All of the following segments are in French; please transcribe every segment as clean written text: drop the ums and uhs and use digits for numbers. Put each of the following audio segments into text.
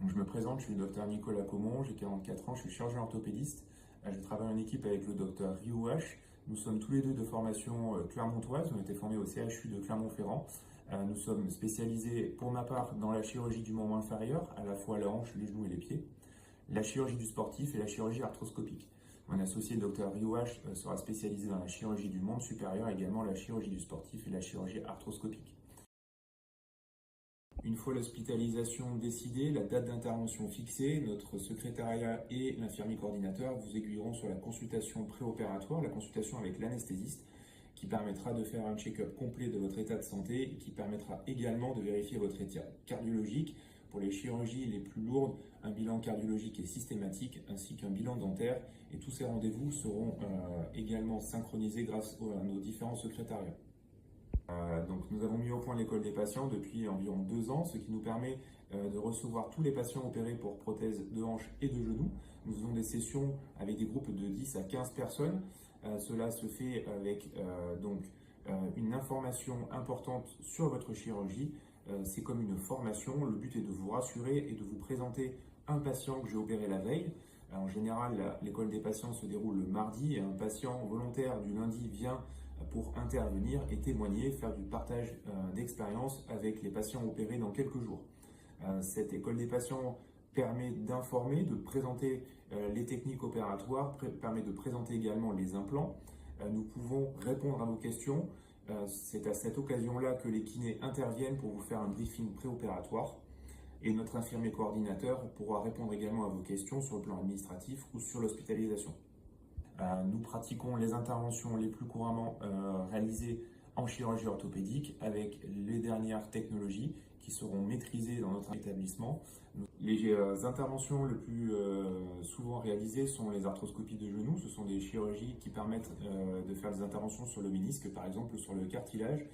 Donc, je me présente, je suis le docteur Nicolas Caumont, j'ai 44 ans, je suis chirurgien orthopédiste. Je travaille en équipe avec le docteur Riouache. Nous sommes tous les deux de formation clermontoise, on a été formés au CHU de Clermont-Ferrand. Nous sommes spécialisés, pour ma part, dans la chirurgie du membre inférieur, à la fois la hanche, les genoux et les pieds, la chirurgie du sportif et la chirurgie arthroscopique. Mon associé, le docteur Riouache, sera spécialisé dans la chirurgie du membre supérieur, également la chirurgie du sportif et la chirurgie arthroscopique. Une fois l'hospitalisation décidée, la date d'intervention fixée, notre secrétariat et l'infirmier coordinateur vous aiguilleront sur la consultation préopératoire, la consultation avec l'anesthésiste, qui permettra de faire un check-up complet de votre état de santé et qui permettra également de vérifier votre état cardiologique. Pour les chirurgies les plus lourdes, un bilan cardiologique et systématique ainsi qu'un bilan dentaire. Et tous ces rendez-vous seront également synchronisés grâce à nos différents secrétariats. Donc nous avons mis au point l'école des patients depuis environ 2 ans, ce qui nous permet de recevoir tous les patients opérés pour prothèses de hanche et de genoux. Nous faisons des sessions avec des groupes de 10 à 15 personnes. Cela se fait avec une information importante sur votre chirurgie. C'est comme une formation. Le but est de vous rassurer et de vous présenter un patient que j'ai opéré la veille. En général, l'école des patients se déroule le mardi et un patient volontaire du lundi vient pour intervenir et témoigner, faire du partage d'expérience avec les patients opérés dans quelques jours. Cette école des patients permet d'informer, de présenter les techniques opératoires, permet de présenter également les implants. Nous pouvons répondre à vos questions. C'est à cette occasion-là que les kinés interviennent pour vous faire un briefing préopératoire. Et notre infirmier coordinateur pourra répondre également à vos questions sur le plan administratif ou sur l'hospitalisation. Nous pratiquons les interventions les plus couramment réalisées en chirurgie orthopédique avec les dernières technologies qui seront maîtrisées dans notre établissement. Les interventions les plus souvent réalisées sont les arthroscopies de genoux. Ce sont des chirurgies qui permettent de faire des interventions sur le ménisque, par exemple sur le cartilage,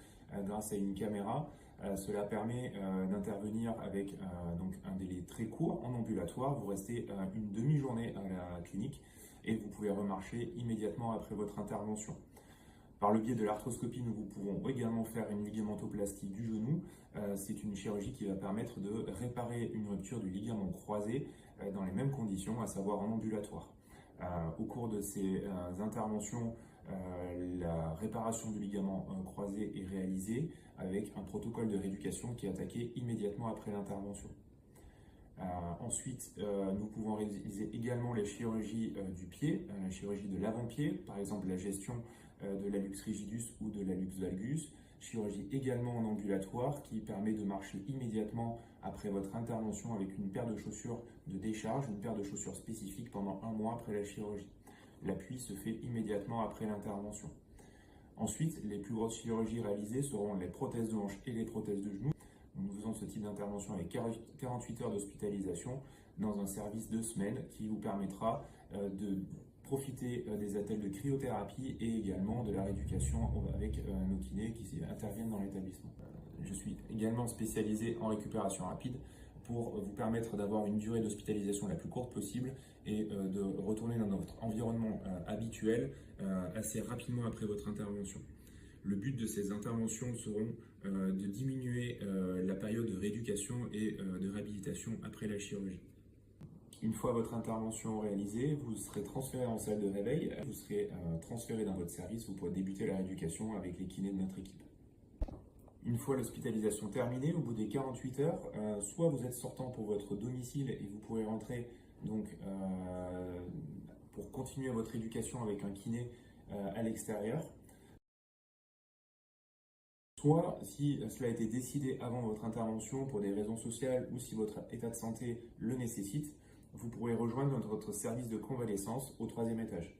grâce à une caméra. Cela permet d'intervenir avec un délai très court en ambulatoire. Vous restez une demi-journée à la clinique et vous pouvez remarcher immédiatement après votre intervention. Par le biais de l'arthroscopie, nous pouvons également faire une ligamentoplastie du genou. C'est une chirurgie qui va permettre de réparer une rupture du ligament croisé dans les mêmes conditions, à savoir en ambulatoire. Au cours de ces interventions, la réparation du ligament croisé est réalisée avec un protocole de rééducation qui est attaqué immédiatement après l'intervention. Ensuite, nous pouvons réaliser également les chirurgies du pied, la chirurgie de l'avant-pied, par exemple la gestion de l'hallux rigidus ou de l'hallux valgus, chirurgie également en ambulatoire qui permet de marcher immédiatement après votre intervention avec une paire de chaussures de décharge, une paire de chaussures spécifiques pendant 1 mois après la chirurgie. L'appui se fait immédiatement après l'intervention. Ensuite, les plus grosses chirurgies réalisées seront les prothèses de hanche et les prothèses de genoux. Nous faisons ce type d'intervention avec 48 heures d'hospitalisation dans un service de semaine qui vous permettra de profiter des attelles de cryothérapie et également de la rééducation avec nos kinés qui interviennent dans l'établissement. Je suis également spécialisé en récupération rapide pour vous permettre d'avoir une durée d'hospitalisation la plus courte possible et de retourner dans notre environnement habituel assez rapidement après votre intervention. Le but de ces interventions seront de diminuer la période de rééducation et de réhabilitation après la chirurgie. Une fois votre intervention réalisée, vous serez transféré en salle de réveil, vous serez transféré dans votre service, vous pourrez débuter la rééducation avec les kinés de notre équipe. Une fois l'hospitalisation terminée, au bout des 48 heures, soit vous êtes sortant pour votre domicile et vous pourrez rentrer pour continuer votre éducation avec un kiné à l'extérieur. Soit, si cela a été décidé avant votre intervention pour des raisons sociales ou si votre état de santé le nécessite, vous pourrez rejoindre notre service de convalescence au 3e étage.